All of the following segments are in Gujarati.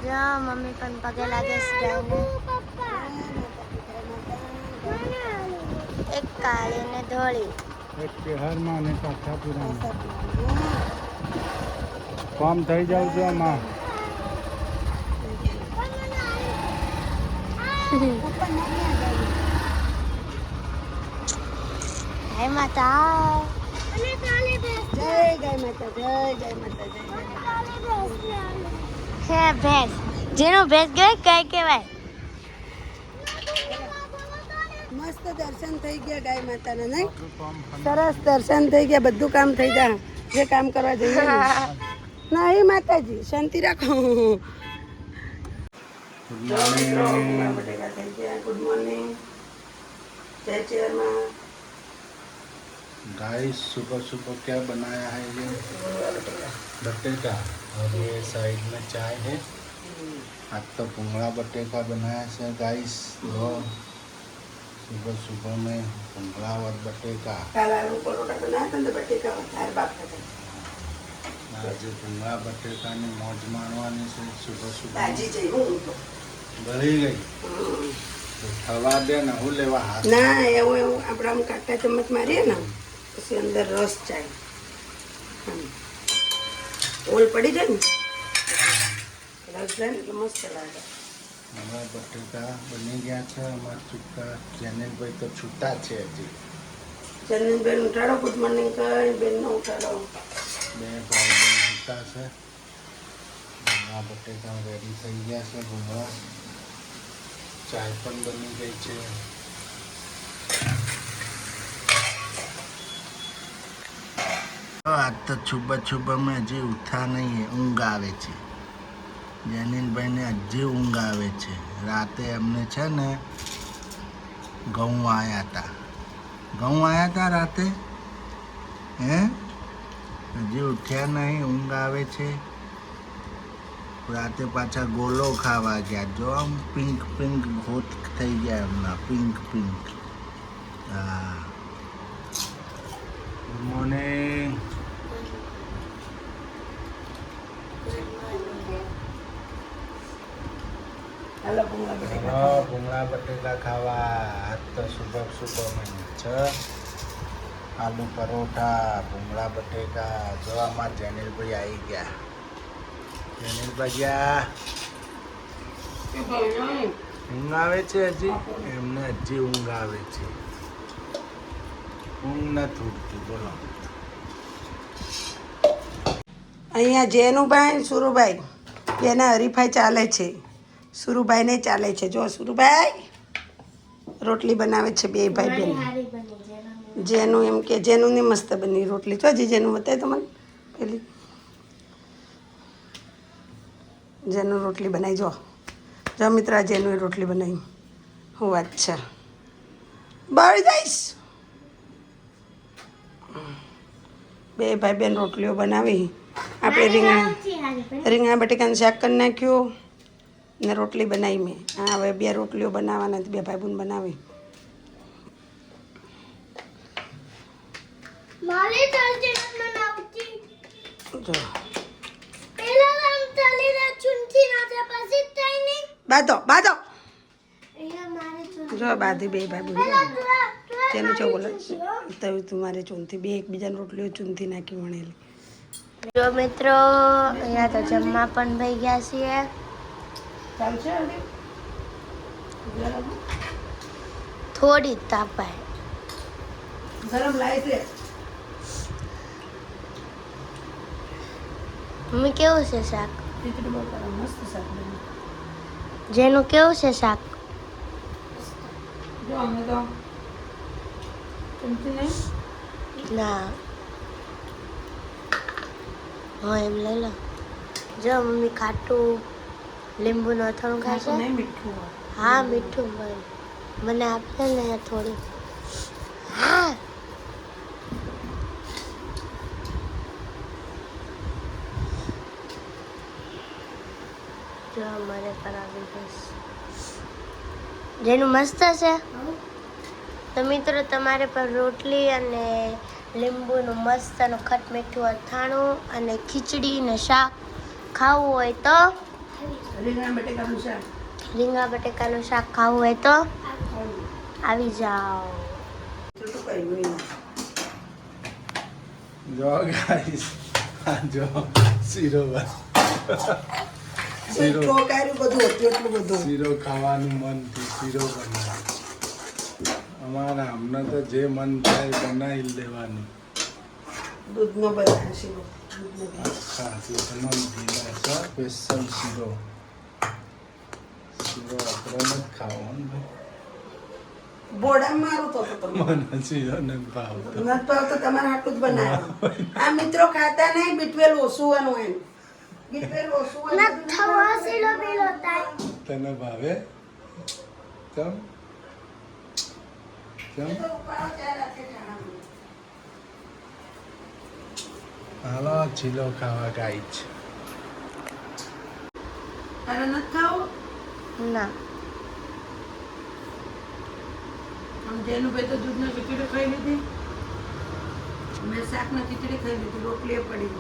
જા મમ્મી પણ પગે લાગે છે એક કાળી ને ધોળી એક શહેરમાં અને કાઠાપુરામાં કામ થઈ જાવ છો આમાં જય માતા જય ગાય માતા જય ગાય માતા જય હે ભેંસ જેનું ભેંસ કહેવાય ગાય કહેવાય મસ્ત દર્શન થઈ ગયા ગાય માતાના નહીં સરસ દર્શન થઈ ગયા બધું કામ થઈ જાય જે કામ કરવા જઈએ ને. ના એ માતાજી શાંતિ રાખો गुड मॉर्निंग जय चेयरमैन गाइस सुबह सुबह क्या बनाया है ये बटेका और ये साइड में चाय है आज तो पुंगड़ा बटेका बनाया है गाइस तो सुबह सुबह में पुंगड़ा और बटेका कल आलू परोठा बनाया था तो बटेका हर बात करते आज पुंगड़ा बटेका ने मौज मारवानी से सुबह सुबह ताजी चाहिए ભરી ગઈ તો થવા દે ને હું લેવા હાથ ના એવું એવું આપણે આમ કાંટા ચમચ મારીએ ને પછી અંદર રસ જાય ઓલ પડી જાય ને રસ જાય ને એટલે મસ્ત લાગે અમારા બટેકા બની ગયા છે અમારા છૂટા જેનેલભાઈ તો છૂટા છે હજી ચંદનબેન ઉઠાડો ગુડ મોર્નિંગ કઈ બેનને ઉઠાડો બે ભાઈ બેન છૂટા છે આ બટેકા રેડી થઈ ગયા છે ભૂંગળા ચાય પણ બની ગઈ છે आज तो सुबह सुबह में हજી ઉઠા નહીં है ઊંઘ આવે છે જેનિલભાઈને હજી ઊંઘ આવે છે રાતે અમને છે ને ઘઉં આવ્યા હતા રાતે હે હજી ઉઠ્યા નહીં ઊંઘ આવે છે રાતે પાછા ગોલો ખાવા ગયા જો આમ પિંક પિંક હોત થઈ ગયા હમણાં પિંક પિંક હા ગુડ મોર્નિંગ હાલો ભૂંગળા બટેકા હા ભૂંગળા બટેકા ખાવા આજ તો સુબહ સુબહ में છે આલુ પરોઠા ભૂંગળા બટેકા જો અમારા જેનિલભાઈ આવી ગયા જેનિલભાઈ ઊંઘ આવે છે હજી એમને હજી ઊંઘ આવે છે ઊંઘ નથી ઉઠતી બોલો અહીંયા જેનુભાઈ સુરુભાઈ એના હરીફાઈ ચાલે છે સુરુભાઈને ચાલે છે જો સુરુભાઈ રોટલી બનાવે છે બે ભાઈ બેન જેનું એમ કે જેનુંની મસ્ત બની રોટલી જો હજી જેનું બતાવે તો મને પેલી જેનું રોટલી બનાવી જો મિત્ર જેનું રોટલી બનાવી હું વાત છે બળી જઈશ બે ભાઈ બેન રોટલીઓ બનાવી આપણે રીંગણા બટેકાનું શાક કરી નાખ્યું ને રોટલી બનાવી મેં હા હવે બે રોટલીઓ બનાવવાના બે ભાઈ બહેન બનાવી જો બાધો જો બાધી બે ભાઈ બહેન તેનું જો બોલે તો તમારે ચૂનથી બે એકબીજાની રોટલીઓ ચૂનથી નાખી વણેલી જો મિત્રો અહીંયા તો જમવા પણ થઈ ગયા છીએ થોડી તાપાય ગરમ લાઈટ રે મમ્મી કેવું છે શાક ખીચડી બહુ ગરમ મસ્ત શાક બન્યું જેનું કેવું છે શાક જો અમે તો ચમચી નહીં ના હા એમ લઈ લો જો મમ્મી ખાટું લીંબુનું અથાણું ખાશે નહીં મીઠું હોય હા મીઠું મને આપશે ને થોડી હા જો અમારે પર આવી ગઈશ જેનું મસ્ત છે તો મિત્રો તમારે પર રોટલી અને લીંબુનું મસ્ત અને ખટ મીઠું અથાણું અને ખીચડી ને શાક ખાવું હોય તો રીંગણા બટેકાનું શાક રીંગણા બટેકાનું શાક ખાવું હોય તો આવી જાઓ. છોટું કર્યું નહીં. જો ગાઈસ આ જો શીરો ચોકાર્યું બધું હતું એટલું બધું. શીરો ખાવાનું મન થયું શીરો બનાવ અમારા અમને તો જે મન થાય બનાવી લેવાનું. દૂધનો બનાવ્યો શીરો. આખા શીરોનો ભીના સ્પેશિયલ શીરો શીરો આપણે નથી ખાવાનું ભાઈ. બોડામાં મારું તો તમે મને શીરો નથી ભાવતો. નથી ભાવતો તમારે હાટું જ બનાવ્યો. આ મિત્રો ખાતા નહીં બીટવેલ ઓસુવાનું એમ. બીટવેલ ઓસુવાનું તને ભાવે ચમ ચમ હાલો ચીલો ખાવા ગાય છે. તારે નથી ખાવું? ના આમ જેનું ભાઈ તો દૂધનો ખીચડી ખાઈ લીધી, મેં શાકના ખીચડી ખાઈ લીધી, રોટલી પડી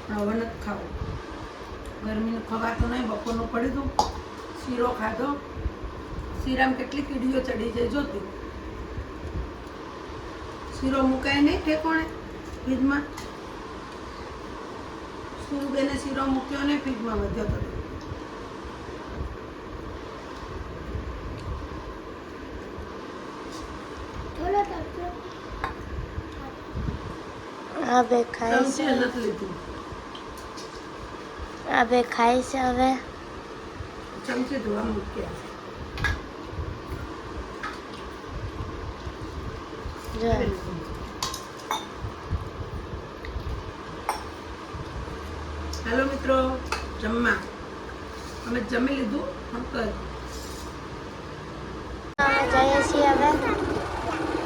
પણ હવે નથી ખાવું. ગરમીનું ખવાતું નહીં. બપોરનું પડ્યું હતું, શીરો ખાધો. શીરામાં કેટલી કીડીઓ ચડી જાય જોતી. શીરો મુકાય નહીં ઠેકોણે ફ્રીજમાં. સુરુબેને શીરો મૂક્યો ને ફ્રીજમાં વધ્યો હતો. આ બે ખાય ચમચી છે. નથી લીધું. આ બે ખાય છે હવે. ચમચી ધોવા મૂક્યા. જો હેલો મિત્રો, જમવા અમે જમી લીધું. અંકલ અમે જઈએ છીએ હવે.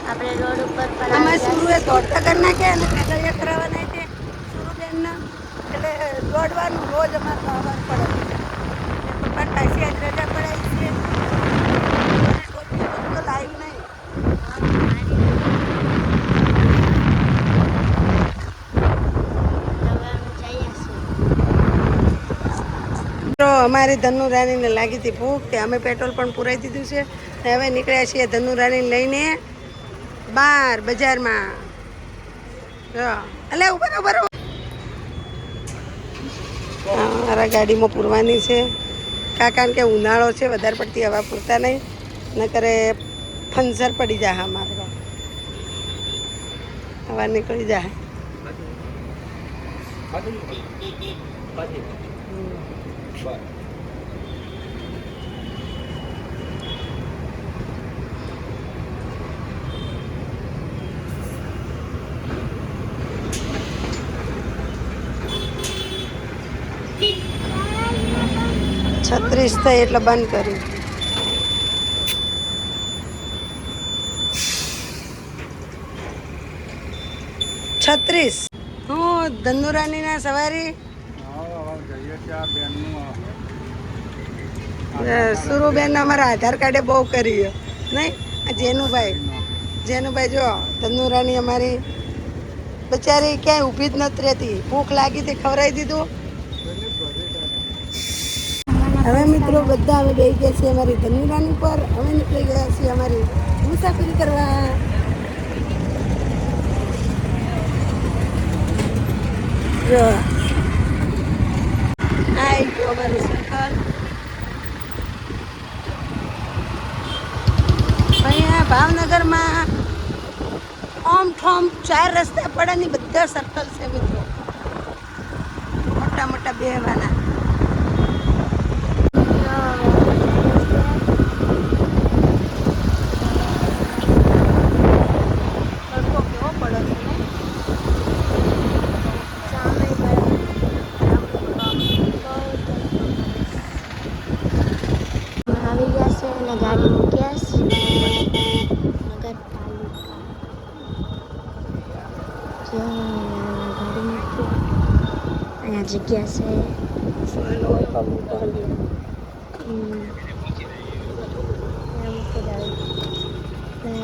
આપણે રોડ ઉપર પર અમે આવી ગયા સુરુએ દોડતા કરી નાખ્યા અને કાગળિયા કરાવવાના છે સુરુબેનના. એટલે દોડવાનું રોજ અમારે આવવાનું પડે. પપ્પા પાછી આજ રજા પડાવી છે. તો લાઈવ નહીં. છે. હવે અમે જઈએ છીએ. તો અમારી ધનુરાણીને લાગી હતી ભૂખ, તે અમે પેટ્રોલ પણ પુરાઈ દીધું છે. ને હવે નીકળ્યા છીએ ધનુરાણીને લઈને બહાર બજારમાં. એટલે ઉપર ઉપર મારા ગાડીમાં પૂરવાની છે. કારણ કે ઉનાળો છે, વધારે પડતી હવા પૂરતા નહીં, ન કરે ફંસર પડી જાય. હા મારે હવા નીકળી જાય. છત્રીસ થઈ એટલે બંધ કર્યું. છત્રીસ. હું ધનુરાણીના સવારી સુરુબેન અમારા આધાર કાર્ડે બહુ કરી નહીં. આ જેનુભાઈ જો ધનુરાણી અમારી બચારી ક્યાંય ઊભી જ નથી રહેતી. ભૂખ લાગી તે ખવડાવી દીધું. હવે મિત્રો બધા અમે બેસી ગયા છીએ અમારી ધનુરાણી પર. અમે નીકળી ગયા છીએ અમારી મુસાફરી કરવા. જો આવી ગયો અમારું સફર. અહીંયા ભાવનગરમાં ઓમ ઠોમ 4 રસ્તા પડે ને બધા સર્કલ છે મિત્રો, મોટા મોટા બેવાના. તડકો કેવો પડે છે ને? આવી ગયા છે અને ગાડી મૂક્યા છે. નગરપાલિકા ગાડી મૂકી. અહીંયા જગ્યા છે.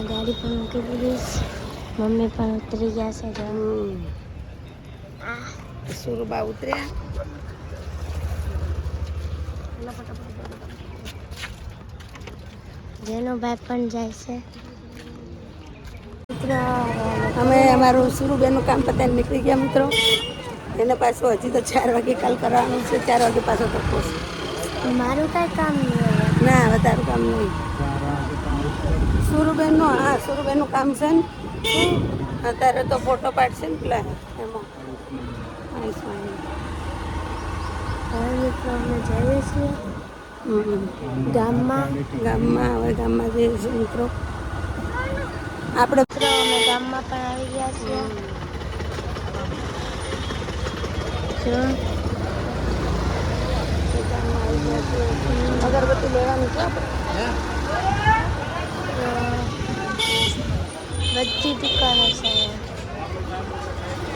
ગાડી પણ મૂકી દીધી. મમ્મી પણ ઉતરી ગયા છે. જો સુરુબા ઉતર્યા. જેનો ભાઈ પણ જાય છે. અમે અમારું સુરુબેનનું કામ પતાવીને નીકળી ગયા મિત્રો. એને પાછું હજી તો 4 વાગે કાલ કરવાનું છે. 4 વાગે પાછો તકો છે. મારું કાંઈ કામ નહીં હવે. ના હવે તારું કામ નહીં. સુરુબેનનું સુરુબેનનું કામ છે ને. અત્યારે તો ફોટો પાડશે ને પેલા એમાં. હવે મિત્રો અમે જઈએ છીએ ગામમાં. હવે ગામમાં જઈએ છીએ મિત્રો. આપણે મિત્રો અમે ગામમાં પણ આવી ગયા છીએ. જો અગરબત્તી લેવાની છે આપણે. બધી દુકાનો છે અહીંયા.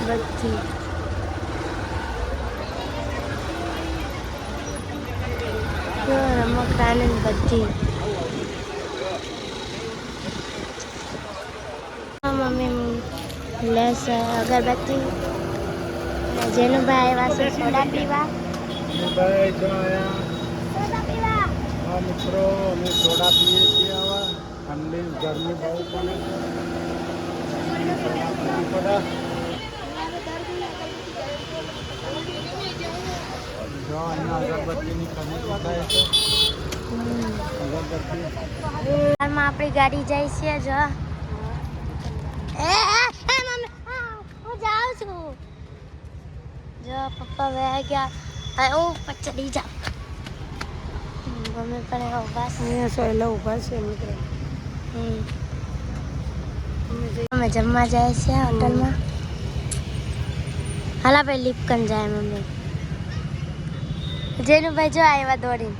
બધી જો રમકડાની ને બધી. મમ્મી લેશે અગરબત્તી. અને જેનું ભાઈ આવ્યા છે સોડા પીવા. ભાઈ જો આયા હા મિત્રો અમે સોડા પીએ છીએ હવે. ઠંડી ગરમી બહુ પડે જો અહીંયા અગરબત્તીની ખરીદી થાય છે. અગરબત્તી હાલમાં આપણી ગાડી જાય છે. જો મમ્મી હું જાઉં છું. જો પપ્પા વહી ગયા. હવે હું ઉપર ચડી જાઉં. મમ્મી પણ ઊભા છે. અહીંયા સોયલા ઊભા છે મિત્રો. અમે જમવા જાય છે હોટલમાં. હાલા ભાઈ લીપકન જાય મમ્મી. જેનું ભાઈ જો આવ્યા દોડીને.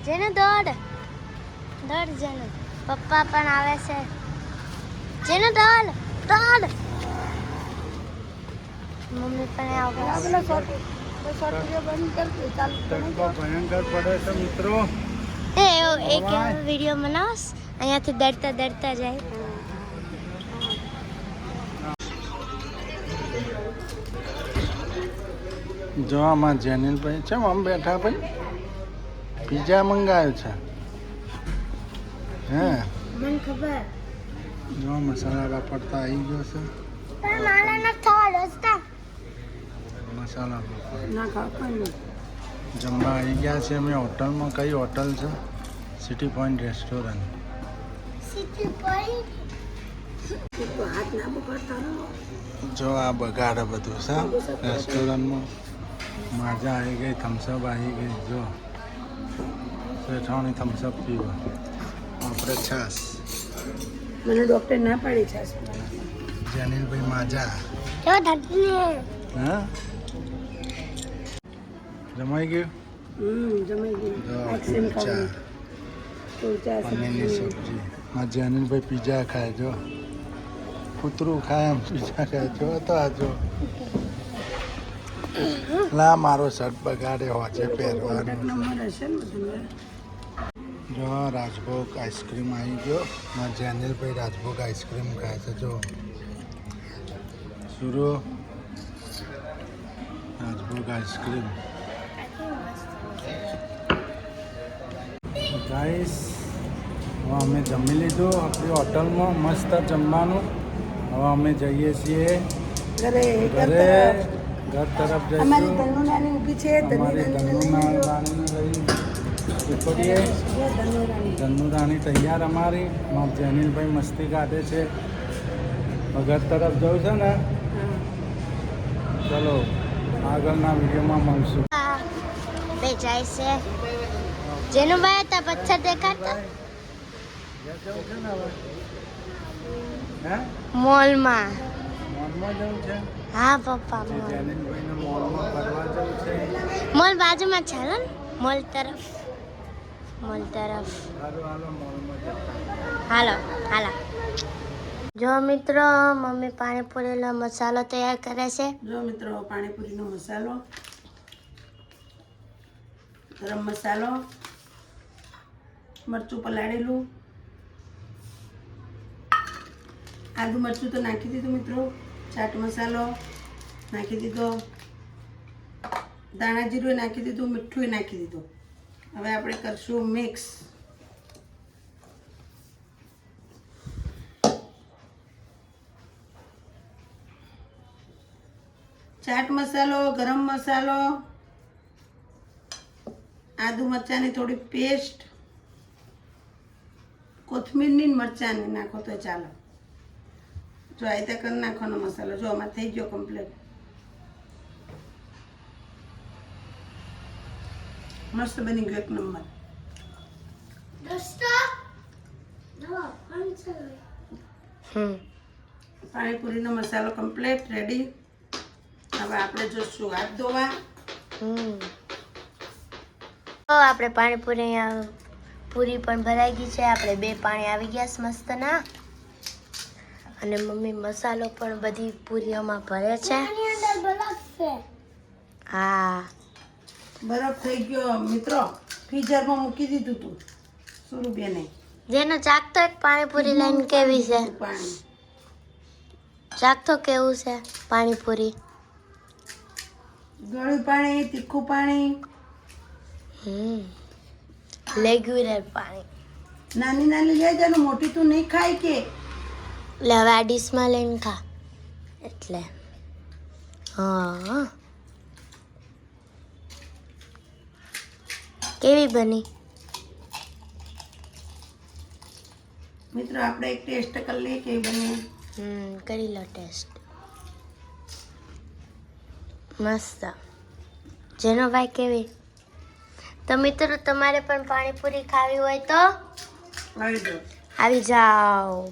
જેનું દોડ જેનું. પપ્પા પણ આવે છે. જેનું દોડ મમ્મી પણ આવે તડકો ભયંકર પડે છે મિત્રો. છે. એક વિડીયો બનાવશ અહીંયાથી દરતા જાય. જો આમાં જેનિલભાઈ છે આમ બેઠા ભાઈ. પીઝા મંગાવ્યો છે હે. મને ખબર. જો મસાલા વાપરતા આવી ગયો છે. પણ મારે ન થવા દોસ્તા. મસાલા વાપર ના ખાવાનું. જમવા આવી ગયા છે અમે હોટલમાં. કઈ હોટલ છે? City point restaurant. City point. હાથ ના બગાડતા. જો આ બગાડે બધું છે રેસ્ટોરન્ટમાં. માજા આવી ગઈ, થમ્સઅપ આવી ગઈ. જો શેઠાણી થમ્સઅપ પીવા. આપણે છાસ. મને ડૉક્ટર ના પાડી છે. જેનિલભાઈ માજા. જો ધરતી. હા જમાઈ ગયું. જમાઈ ગયું. જો આઈસ્ક્રીમ ચા, ખાવાની. પનીરની સબ્જી. આ જેનિલભાઈ પીઝા ખાય. જો કૂતરું ખાય એમ પીઝા ખાય. જો તો આ જો લા મારો શર્ટ બગાડ્યો હોજે પહેરવાનો. નંબર હશે ને તમને. જો રાજભોગ આઈસ્ક્રીમ આવી ગયો. મારા જેનિલભાઈ રાજભોગ આઈસ્ક્રીમ ખાય છે. જો સુરો રાજભોગ આઈસ્ક્રીમ. ગાઈસ હવે અમે જમી લીધું આપણી હોટલમાં મસ્ત જમવાનું. હવે અમે જઈએ છીએ ઘરે ઘરે. ઘર તરફ અમારી જઈશું. ધનુ નાની ઊભી છે. અમારી ધનુરાણીને લઈ ઉપડીએ. ધનુ રાણી તૈયાર અમારી. મારા જેનિલભાઈ મસ્તી કાઢે છે. ઘર તરફ જવું છે ને. ચલો આગળના વિડીયોમાં મળશું. બે જાય છે. જેનું ભાઈ હતા પથ્થર દેખાડતા જવું છે ને હવે હે મોલમાં. મોલમાં જવું છે. હા પપ્પા મોલ. જેનિલભાઈને મોલમાં ફરવા જવું છે. મોલ બાજુમાં છે ને. મોલ તરફ. હાલો હાલો મોલમાં જતા. હાલો. જો મિત્રો મમ્મી પાણીપુરીનો મસાલો તૈયાર કરે છે. જો મિત્રો પાણીપુરીનો મસાલો, ગરમ મસાલો, મરચું પલાળેલું, આદુ મરચું તો નાખી દીધું મિત્રો, ચાટ મસાલો નાખી દીધો, દાણા જીરું નાખી દીધું, મીઠું નાખી દીધું. હવે આપણે કરશું મિક્સ. ચાટ મસાલો, ગરમ મસાલો, આદુ મરચાંની થોડી પેસ્ટ, કોથમીરની ને મરચાંની નાખો તો ચાલો. જો આ રીતે કરી નાખવાનો મસાલો. જો આમાં થઈ ગયો કમ્પ્લીટ. મસ્ત બની ગયો, એક નંબર. પાણીપુરીનો મસાલો કમ્પ્લીટ રેડી. હવે આપણે જોશું હાથ ધોવા. તો આપણે પાણીપુરી પૂરી પણ ભરાઈ ગઈ છે. આપણે 2 પાણી આવી ગયા છે મસ્તના. અને મમ્મી મસાલો પણ બધી પૂરીઓમાં ભરે છે. હા, બરફ થઈ ગયો મિત્રો. ફ્રીઝરમાં મૂકી દીધું તું સુરુબેને. જેનો ચાખતો એક પાણીપુરી લઈને કેવી છે? પાણી ચાખતો કેવું છે પાણીપુરી? ગળ્યું પાણી, તીખું પાણી, રેગ્યુલર પાણી. નાની નાની લઈ જવાનું, મોટી તું નહીં ખાય કે. એટલે હવે આ ડીશમાં લઈને ખા. એટલે હા, કેવી બની મિત્રો? આપણે એક ટેસ્ટ કરી લઈએ કેવી બની. કરી લો ટેસ્ટ. મસ્ત. જેનો ભાઈ કેવી? તો મિત્રો તમારે પણ પાણીપુરી ખાવી હોય તો આવી દો. આવી જાઓ.